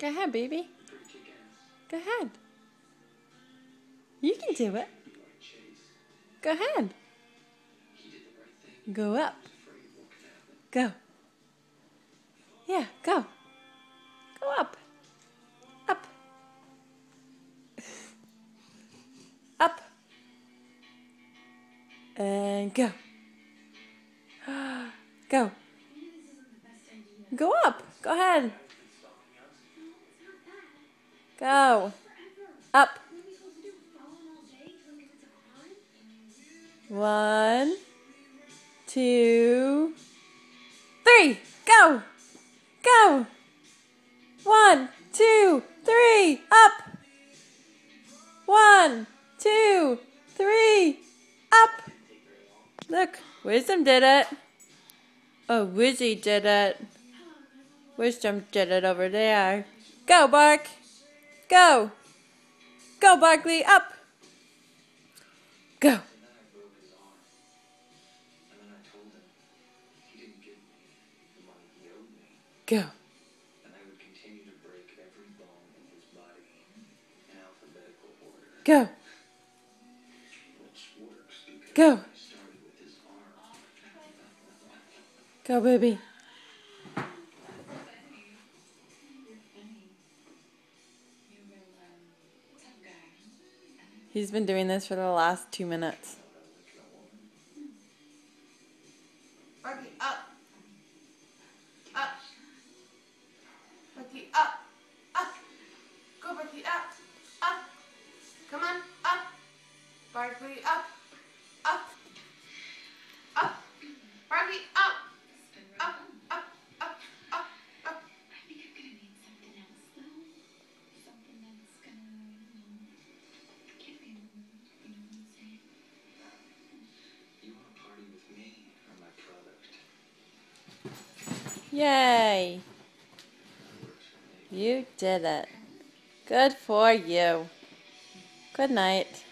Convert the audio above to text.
Go ahead, baby. Go ahead. You can do it. Go ahead. Go up. Go. Yeah, go. Go up. Up. Up. And go. Go. Go up. Go ahead. Go. Up. 1, 2, 3. Go. Go. 1, 2, 3. Up. 1, 2, 3. Up. Look, Wisdom did it. Oh, Wizzy did it. Wisdom did it over there. Go, Bark. Go. Go, Barkley. Up. Go. Go. And I would continue to break every bone in his body in alphabetical order. Go. Which works because Go. I started with his arm. Go, baby. He's been doing this for the last 2 minutes. Barky, up. Up. Barky, up. Up. Go, Barky, up. Up. Come on, up. Barky, up. Up. Up. Barky, up. Up, up, up, up, up. I think I'm gonna need something else, though. Something that's gonna, get me in the mood, you know what I'm saying? You want to party with me or my product? Yay. You did it. Good for you. Good night.